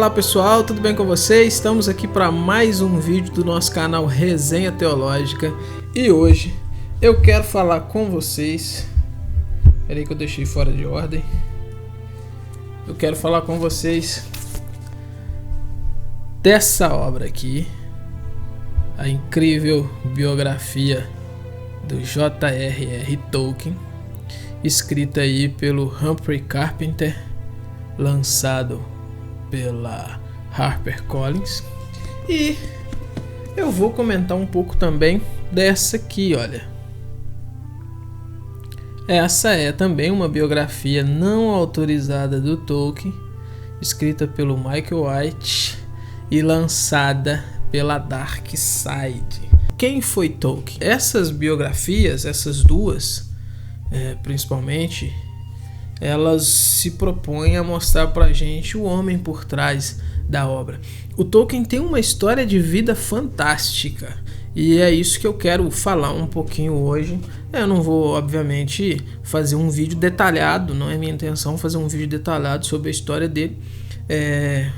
Olá pessoal, tudo bem com vocês? Estamos aqui para mais um vídeo do nosso canal Resenha Teológica e hoje eu quero falar com vocês. Peraí que eu deixei fora de ordem. Eu quero falar com vocês dessa obra aqui, a incrível biografia do J.R.R. Tolkien, escrita aí pelo Humphrey Carpenter, lançado pela HarperCollins. E eu vou comentar um pouco também dessa aqui, olha. Essa é também uma biografia não autorizada do Tolkien, escrita pelo Michael White e lançada pela Dark Side. Quem foi Tolkien? Essas biografias, essas duas, principalmente, elas se propõem a mostrar pra gente o homem por trás da obra. O Tolkien tem uma história de vida fantástica e é isso que eu quero falar um pouquinho hoje. Eu não vou, obviamente, fazer um vídeo detalhado, não é minha intenção fazer um vídeo detalhado sobre a história dele.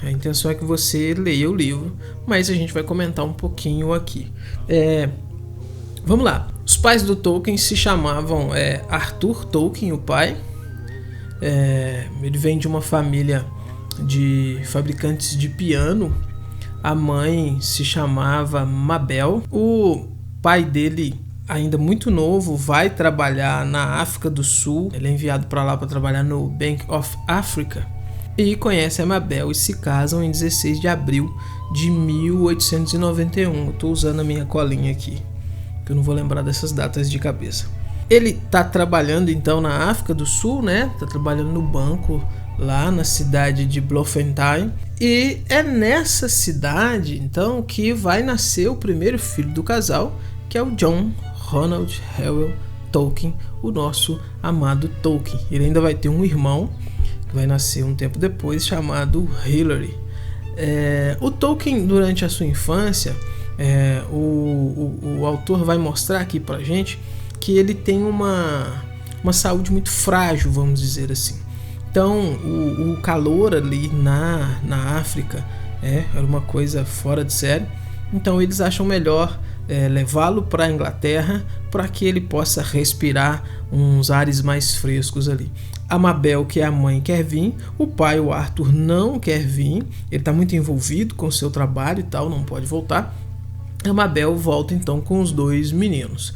A intenção é que você leia o livro, mas a gente vai comentar um pouquinho aqui. Vamos lá. Os pais do Tolkien se chamavam Arthur Tolkien, o pai. Ele vem de uma família de fabricantes de piano. A mãe se chamava Mabel. O pai dele, ainda muito novo, vai trabalhar na África do Sul. Ele é enviado para lá para trabalhar no Bank of Africa e conhece a Mabel e se casam em 16 de abril de 1891. Eu estou usando a minha colinha aqui, que eu não vou lembrar dessas datas de cabeça. Ele tá trabalhando então na África do Sul, né? Tá trabalhando no banco lá na cidade de Bloemfontein. E é nessa cidade então que vai nascer o primeiro filho do casal, que é o John Ronald Reuel Tolkien, o nosso amado Tolkien. Ele ainda vai ter um irmão que vai nascer um tempo depois, chamado Hilary. O Tolkien, durante a sua infância, o autor vai mostrar aqui pra gente que ele tem uma saúde muito frágil, vamos dizer assim. Então, o calor ali na África era uma coisa fora de série. Então, eles acham melhor levá-lo para a Inglaterra para que ele possa respirar uns ares mais frescos ali. A Mabel, que é a mãe, quer vir. O pai, o Arthur, não quer vir. Ele está muito envolvido com o seu trabalho e tal, não pode voltar. A Mabel volta então com os dois meninos.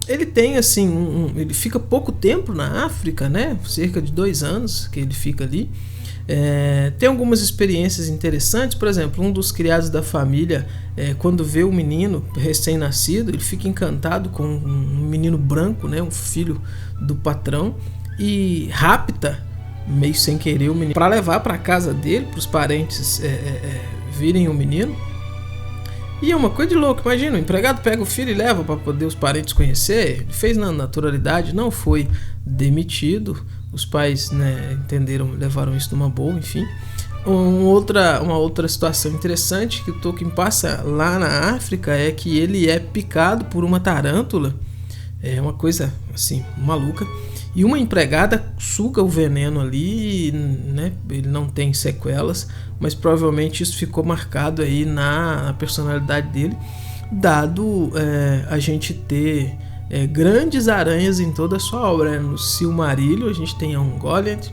Ele tem assim, ele fica pouco tempo na África, né? Cerca de 2 anos que ele fica ali. Tem algumas experiências interessantes. Por exemplo, um dos criados da família, quando vê o menino recém-nascido, ele fica encantado com um menino branco, né? Um filho do patrão, e rapta, meio sem querer, o menino para levar para casa dele, para os parentes virem o menino. E é uma coisa de louco, imagina, o empregado pega o filho e leva para poder os parentes conhecer. Ele fez na naturalidade, não foi demitido. Os pais, né, entenderam, levaram isso numa boa, enfim. Uma outra situação interessante que o Tolkien passa lá na África é que ele é picado por uma tarântula. É uma coisa assim, maluca. E uma empregada suga o veneno ali, né? Ele não tem sequelas, mas provavelmente isso ficou marcado aí na personalidade dele, dado a gente ter grandes aranhas em toda a sua obra. No Silmarillion a gente tem a Ungoliant,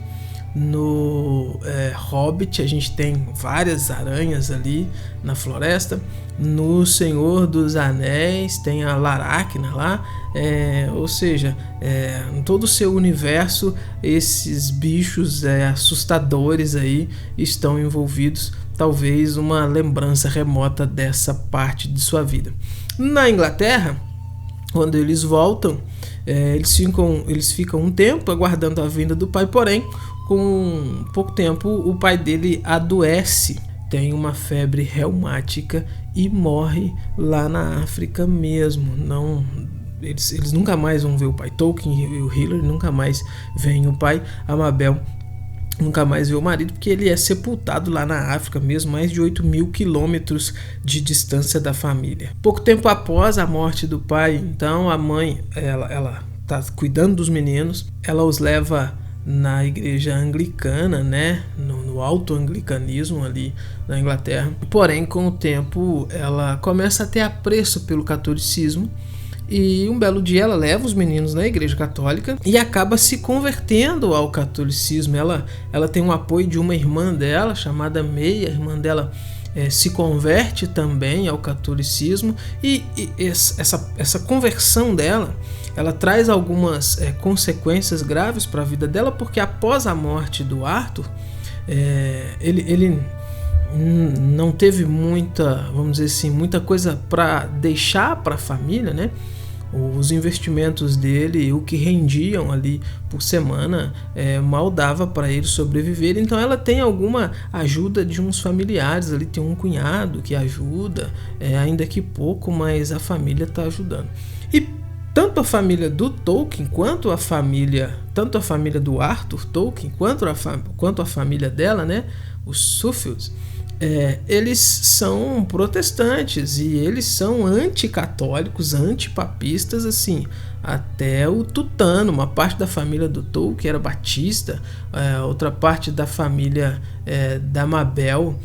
no Hobbit a gente tem várias aranhas ali na floresta, no Senhor dos Anéis tem a Laracna lá, ou seja, em todo o seu universo esses bichos assustadores aí estão envolvidos, talvez uma lembrança remota dessa parte de sua vida. Na Inglaterra, quando eles voltam, eles ficam um tempo aguardando a vinda do pai, porém com pouco tempo o pai dele adoece, tem uma febre reumática e morre lá na África mesmo. Eles nunca mais vão ver o pai. Tolkien e o Hilary nunca mais veem o pai. A Mabel nunca mais vê o marido, porque ele é sepultado lá na África mesmo, mais de 8.000 quilômetros de distância da família. Pouco tempo após a morte do pai, então a mãe, ela tá cuidando dos meninos, ela os leva na igreja anglicana, né, no alto anglicanismo ali na Inglaterra. Porém, com o tempo, ela começa a ter apreço pelo catolicismo e um belo dia ela leva os meninos na igreja católica e acaba se convertendo ao catolicismo. Ela tem o apoio de uma irmã dela chamada May. A irmã dela se converte também ao catolicismo e essa conversão dela, ela traz algumas consequências graves para a vida dela, porque após a morte do Arthur, ele não teve muita, vamos dizer assim, muita coisa para deixar para a família, né? Os investimentos dele, o que rendiam ali por semana, mal dava para ele sobreviver. Então ela tem alguma ajuda de uns familiares ali, tem um cunhado que ajuda, ainda que pouco, mas a família está ajudando. E tanto a família do Tolkien quanto a família do Arthur Tolkien, quanto a família dela, né, os Suffields, eles são protestantes e eles são anticatólicos, antipapistas, assim, até o tutano. Uma parte da família do Tolkien era batista, outra parte da família da Mabel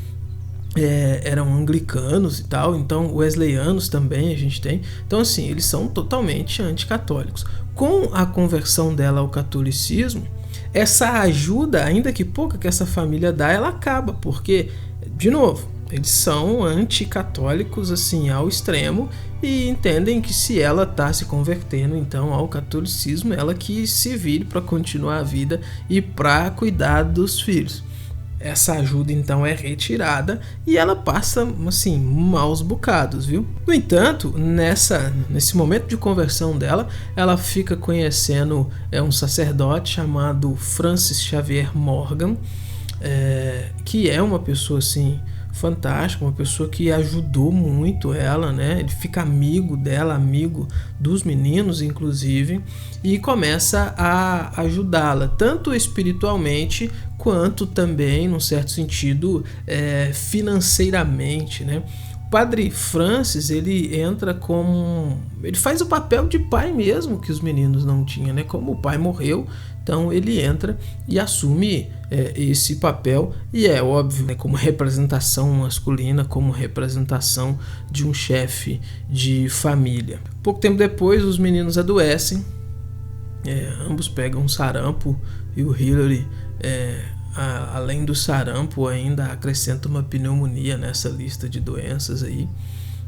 eram anglicanos e tal, então wesleyanos também a gente tem. Então, assim, eles são totalmente anticatólicos. Com a conversão dela ao catolicismo, essa ajuda, ainda que pouca, que essa família dá, ela acaba, porque, de novo, eles são anticatólicos assim ao extremo e entendem que se ela está se convertendo então ao catolicismo, ela que se vire para continuar a vida e para cuidar dos filhos. Essa ajuda então é retirada e ela passa assim maus bocados, viu? No entanto, nesse momento de conversão dela, ela fica conhecendo um sacerdote chamado Francis Xavier Morgan, que é uma pessoa assim fantástica, uma pessoa que ajudou muito ela, né? Ele fica amigo dela, amigo dos meninos inclusive, e começa a ajudá-la tanto espiritualmente quanto também, num certo sentido, financeiramente, né? O Padre Francis, ele faz o papel de pai mesmo que os meninos não tinham, né? Como o pai morreu, então ele entra e assume esse papel, e é óbvio, né, como representação masculina, como representação de um chefe de família. Pouco tempo depois, os meninos adoecem, ambos pegam sarampo, e o Hillary, além do sarampo, ainda acrescenta uma pneumonia nessa lista de doenças aí.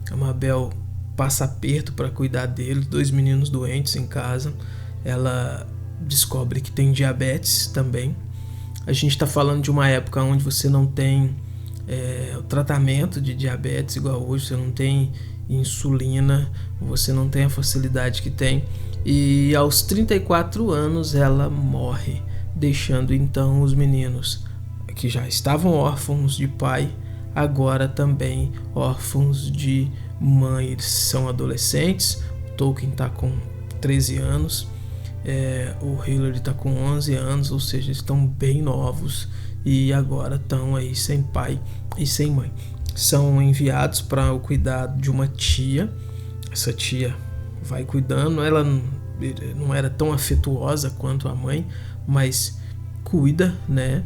A Mabel passa aperto para cuidar deles, 2 meninos doentes em casa. Ela descobre que tem diabetes também. A gente está falando de uma época onde você não tem o tratamento de diabetes igual hoje, você não tem insulina, você não tem a facilidade que tem, e aos 34 anos ela morre, deixando então os meninos que já estavam órfãos de pai, agora também órfãos de mãe. Eles são adolescentes, o Tolkien está com 13 anos, o Hillary está com 11 anos, ou seja, eles estão bem novos e agora estão aí sem pai e sem mãe. São enviados para o cuidado de uma tia. Essa tia vai cuidando, ela não era tão afetuosa quanto a mãe, mas cuida, né,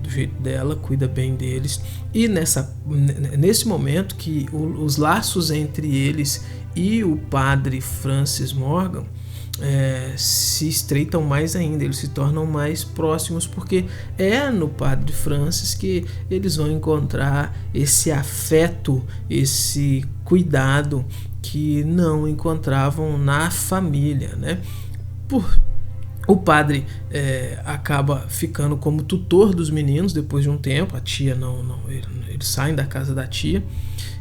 do jeito dela, cuida bem deles. E nesse momento que os laços entre eles e o padre Francis Morgan se estreitam mais ainda, eles se tornam mais próximos, porque é no Padre Francis que eles vão encontrar esse afeto, esse cuidado que não encontravam na família, né? O padre acaba ficando como tutor dos meninos depois de um tempo. A tia eles saem da casa da tia.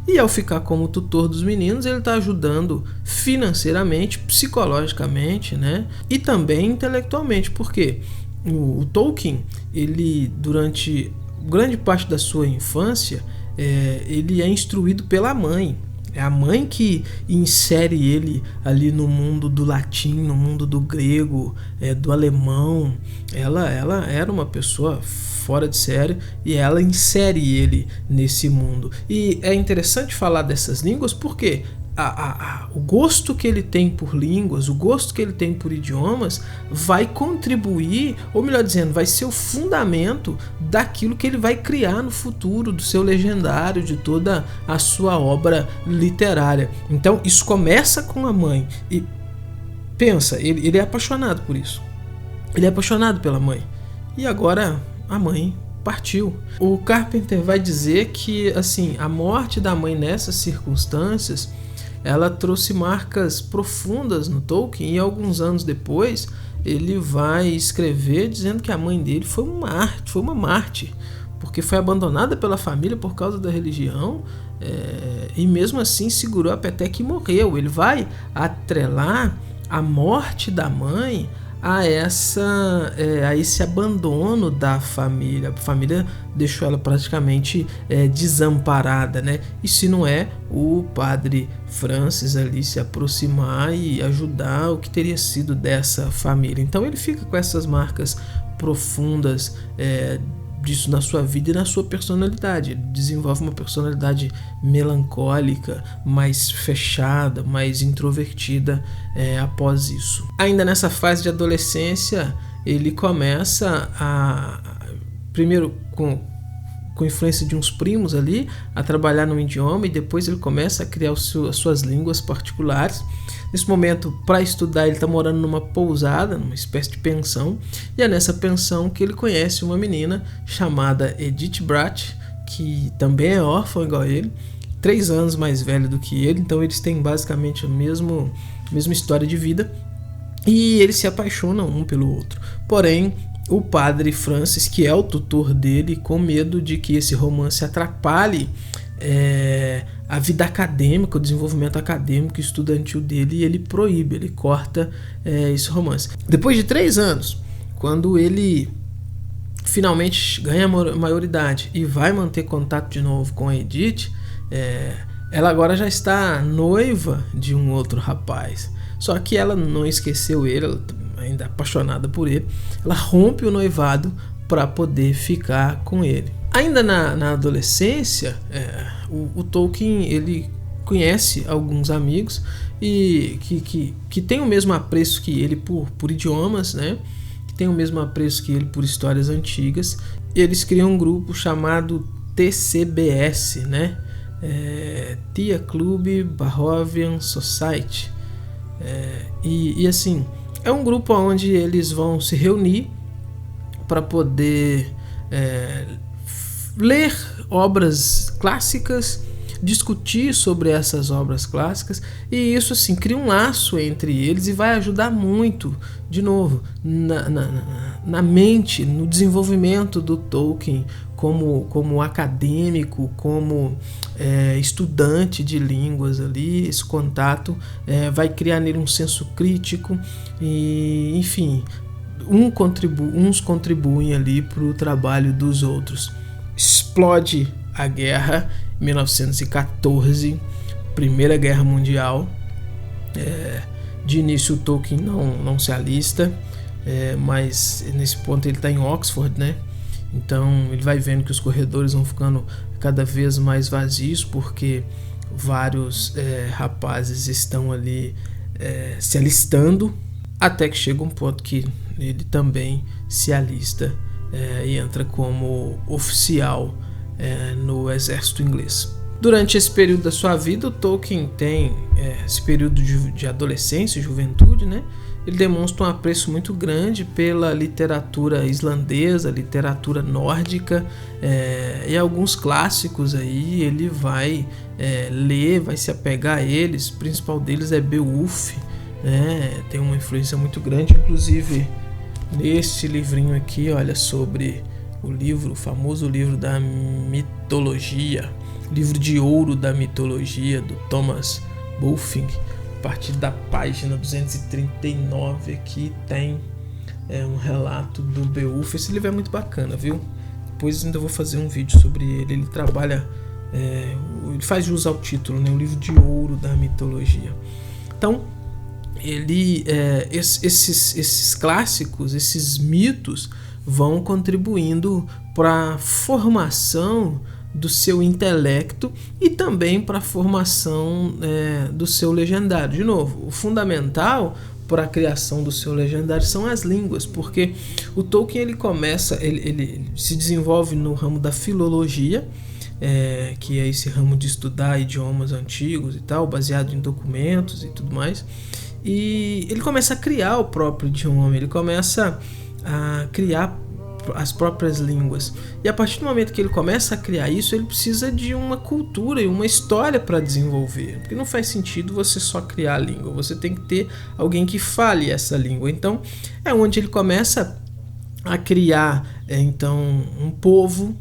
E ao ficar como tutor dos meninos, ele está ajudando financeiramente, psicologicamente, né? E também intelectualmente, porque o Tolkien, ele durante grande parte da sua infância, ele é instruído pela mãe. É a mãe que insere ele ali no mundo do latim, no mundo do grego, do alemão. Ela era uma pessoa fora de série e ela insere ele nesse mundo. E é interessante falar dessas línguas porque o gosto que ele tem por línguas, o gosto que ele tem por idiomas vai contribuir, ou melhor dizendo, vai ser o fundamento daquilo que ele vai criar no futuro, do seu legendário, de toda a sua obra literária. Então isso começa com a mãe e pensa, ele é apaixonado por isso, ele é apaixonado pela mãe e agora a mãe partiu. O Carpenter vai dizer que assim, a morte da mãe nessas circunstâncias ela trouxe marcas profundas no Tolkien, e alguns anos depois ele vai escrever dizendo que a mãe dele foi uma mártir, porque foi abandonada pela família por causa da religião, e mesmo assim segurou a peteca e morreu. Ele vai atrelar a morte da mãe a esse abandono da família. A família deixou ela praticamente desamparada, né? E se não é o padre Francis ali se aproximar e ajudar o que teria sido dessa família. Então ele fica com essas marcas profundas disso na sua vida e na sua personalidade. Ele desenvolve uma personalidade melancólica, mais fechada, mais introvertida após isso. Ainda nessa fase de adolescência, ele começa primeiro com influência de uns primos ali, a trabalhar no idioma, e depois ele começa a criar as suas línguas particulares. Nesse momento, para estudar, ele está morando numa pousada, numa espécie de pensão, e é nessa pensão que ele conhece uma menina chamada Edith Bratt, que também é órfã igual a ele, 3 anos mais velha do que ele, então eles têm basicamente a mesma história de vida, e eles se apaixonam um pelo outro. Porém, o padre Francis, que é o tutor dele, com medo de que esse romance atrapalhe a vida acadêmica, o desenvolvimento acadêmico e estudantil dele, ele proíbe, ele corta esse romance. Depois de 3 anos, quando ele finalmente ganha a maioridade e vai manter contato de novo com a Edith, ela agora já está noiva de um outro rapaz. Só que ela não esqueceu ele, ela ainda apaixonada por ele, ela rompe o noivado para poder ficar com ele. Ainda na adolescência, o Tolkien ele conhece alguns amigos e que tem o mesmo apreço que ele por idiomas, né? Que tem o mesmo apreço que ele por histórias antigas. Eles criam um grupo chamado TCBS, né? Tia Club Barrovian Society. E assim, é um grupo onde eles vão se reunir para poder ler obras clássicas, discutir sobre essas obras clássicas, e isso assim cria um laço entre eles e vai ajudar muito, de novo, na mente, no desenvolvimento do Tolkien como acadêmico, como estudante de línguas ali. Esse contato vai criar nele um senso crítico e, enfim, uns contribuem ali para o trabalho dos outros. Explode a guerra, 1914, Primeira Guerra Mundial. De início o Tolkien não se alista, mas nesse ponto ele está em Oxford, né? Então ele vai vendo que os corredores vão ficando cada vez mais vazios, porque vários rapazes estão ali se alistando, até que chega um ponto que ele também se alista e entra como oficial no exército inglês. Durante esse período da sua vida, o Tolkien tem esse período de adolescência e juventude, né? Ele demonstra um apreço muito grande pela literatura islandesa, literatura nórdica, e alguns clássicos aí ele vai ler, vai se apegar a eles. O principal deles é Beowulf, né? Tem uma influência muito grande, inclusive neste livrinho aqui, olha, sobre o famoso livro da mitologia, livro de ouro da mitologia do Thomas Bulfing. A partir da página 239 aqui tem um relato do Beowulf. Esse livro é muito bacana, viu? Depois ainda vou fazer um vídeo sobre ele. Ele trabalha, ele faz jus ao título, né? O livro de ouro da mitologia. Então, esses clássicos, esses mitos vão contribuindo para a formação do seu intelecto e também para a formação do seu legendário. De novo, o fundamental para a criação do seu legendário são as línguas, porque o Tolkien ele se desenvolve no ramo da filologia, que é esse ramo de estudar idiomas antigos e tal, baseado em documentos e tudo mais, e ele começa a criar o próprio idioma, ele começa a criar as próprias línguas, e a partir do momento que ele começa a criar isso, ele precisa de uma cultura e uma história para desenvolver, porque não faz sentido você só criar a língua, você tem que ter alguém que fale essa língua. Então é onde ele começa a criar então um povo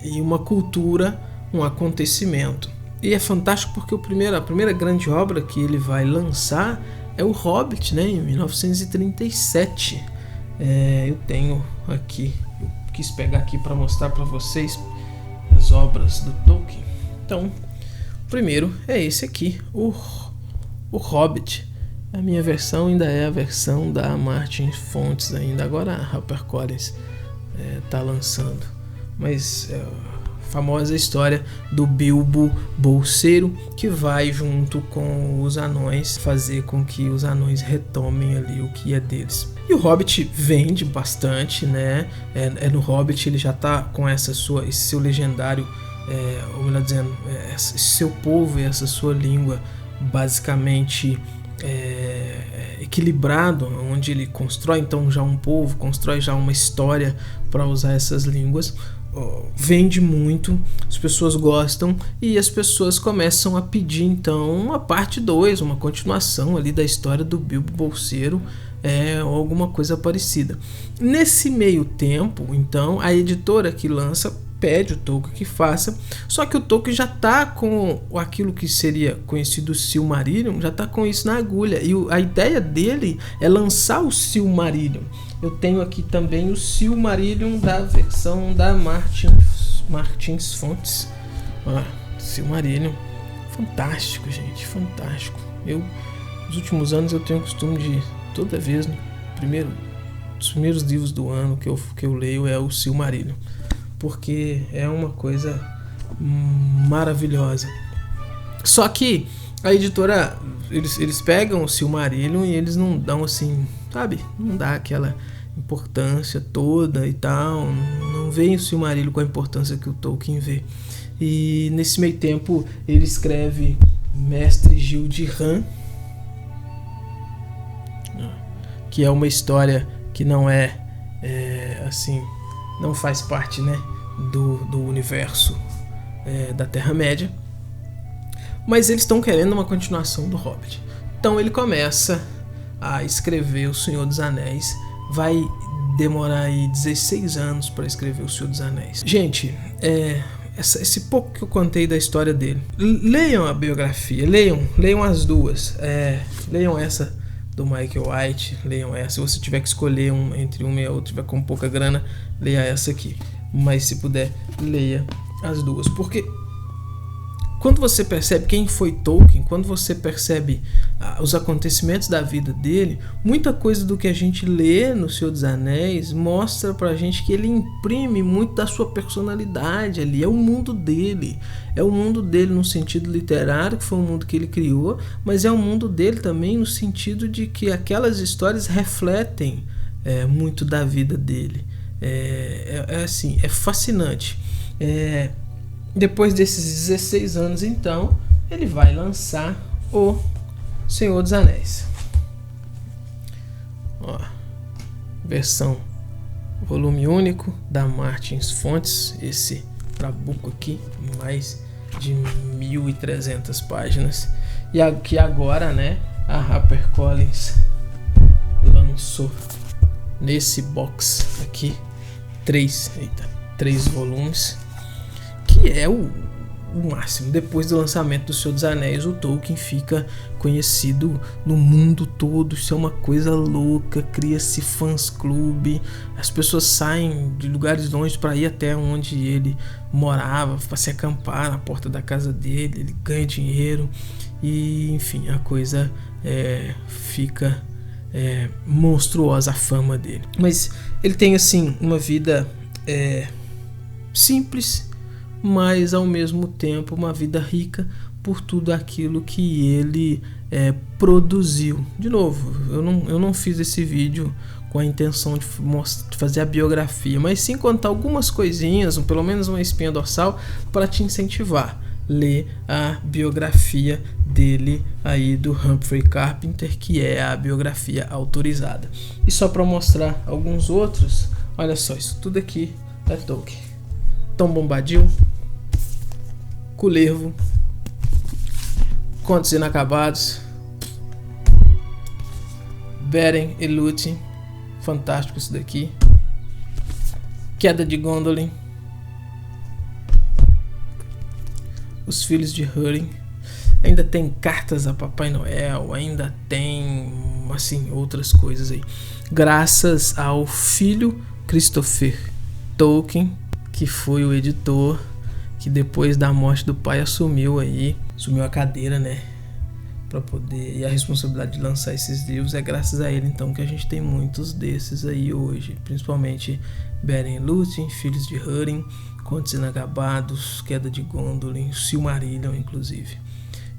e uma cultura, um acontecimento. E é fantástico porque a primeira grande obra que ele vai lançar é o Hobbit, né, em 1937. Eu tenho aqui, eu quis pegar aqui para mostrar para vocês as obras do Tolkien. Então, o primeiro é esse aqui, o Hobbit. A minha versão ainda é a versão da Martin Fontes, ainda agora a HarperCollins está lançando. Mas a famosa história do Bilbo Bolseiro, que vai junto com os anões fazer com que os anões retomem ali o que é deles. E o Hobbit vende bastante, né? No Hobbit ele já está com esse seu legendário, ou melhor dizendo, esse seu povo e essa sua língua basicamente equilibrado, onde ele constrói então já um povo, constrói já uma história para usar essas línguas. Vende muito, as pessoas gostam e as pessoas começam a pedir então uma parte 2, uma continuação ali da história do Bilbo Bolseiro, ou alguma coisa parecida. Nesse meio tempo, então, a editora que lança pede o Tolkien que faça, só que o Tolkien já está com aquilo que seria conhecido Silmarillion, já está com isso na agulha, e a ideia dele é lançar o Silmarillion. Eu tenho aqui também o Silmarillion da versão da Martins Fontes. Silmarillion, fantástico, gente, fantástico. Nos últimos anos eu tenho o costume de, toda vez, os primeiros livros do ano que eu leio é o Silmarillion, porque é uma coisa maravilhosa. Só que a editora, eles pegam o Silmarillion e eles não dão assim, sabe? Não dá aquela importância toda e tal. Não vem o Silmarillion com a importância que o Tolkien vê. E nesse meio tempo ele escreve Mestre Gil de Ram, que é uma história que não assim, não faz parte, né, do universo da Terra-média, mas eles estão querendo uma continuação do Hobbit. Então ele começa a escrever O Senhor dos Anéis, vai demorar aí 16 anos para escrever O Senhor dos Anéis. Gente, esse pouco que eu contei da história dele, leiam a biografia, leiam as duas, leiam essa do Michael White, leiam essa. Se você tiver que escolher entre uma e a outra, tiver com pouca grana, leia essa aqui, mas se puder, leia as duas, porque quando você percebe quem foi Tolkien, quando você percebe os acontecimentos da vida dele, muita coisa do que a gente lê no Senhor dos Anéis mostra pra gente que ele imprime muito da sua personalidade ali. É o mundo dele. É o mundo dele no sentido literário, que foi um mundo que ele criou, mas é o mundo dele também no sentido de que aquelas histórias refletem muito da vida dele. Assim, é fascinante. Depois desses 16 anos, então, ele vai lançar O Senhor dos Anéis. Versão volume único da Martins Fontes. Esse trabuco aqui, mais de 1.300 páginas. E que agora, né, a HarperCollins lançou nesse box aqui 3 volumes, que é o máximo. Depois do lançamento do Senhor dos Anéis, o Tolkien fica conhecido no mundo todo. Isso é uma coisa louca, cria-se fãs clube, as pessoas saem de lugares longe para ir até onde ele morava, para se acampar na porta da casa dele. Ele ganha dinheiro e, enfim, a coisa fica monstruosa, a fama dele. Mas ele tem, assim, uma vida simples mas ao mesmo tempo uma vida rica por tudo aquilo que ele produziu. De novo, eu não fiz esse vídeo com a intenção de fazer a biografia, mas sim contar algumas coisinhas, pelo menos uma espinha dorsal, para te incentivar. Ler a biografia dele aí, do Humphrey Carpenter, que é a biografia autorizada. E só para mostrar alguns outros, olha só, isso tudo aqui é Tolkien. Tom Bombadil, Kullervo, Contos Inacabados, Beren e Lúthien, fantástico isso daqui. Queda de Gondolin, Os Filhos de Húrin. Ainda tem Cartas a Papai Noel, ainda tem assim outras coisas aí. Graças ao filho Christopher Tolkien, que foi o editor, que depois da morte do pai assumiu a cadeira, né, para poder, e a responsabilidade de lançar esses livros. É graças a ele então que a gente tem muitos desses aí hoje, principalmente Beren e Lúthien, Filhos de Húrin, Contos Inacabados, Queda de Gondolin, Silmarillion inclusive.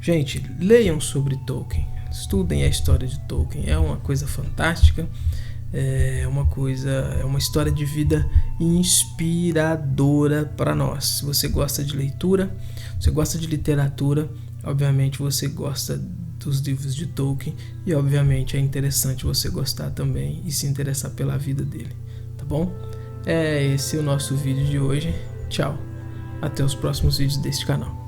Gente, leiam sobre Tolkien, estudem a história de Tolkien, é uma coisa fantástica, é uma história de vida inspiradora para nós. Se você gosta de leitura, você gosta de literatura, obviamente você gosta dos livros de Tolkien, e obviamente é interessante você gostar também e se interessar pela vida dele, tá bom? Esse é o nosso vídeo de hoje. Tchau, até os próximos vídeos deste canal.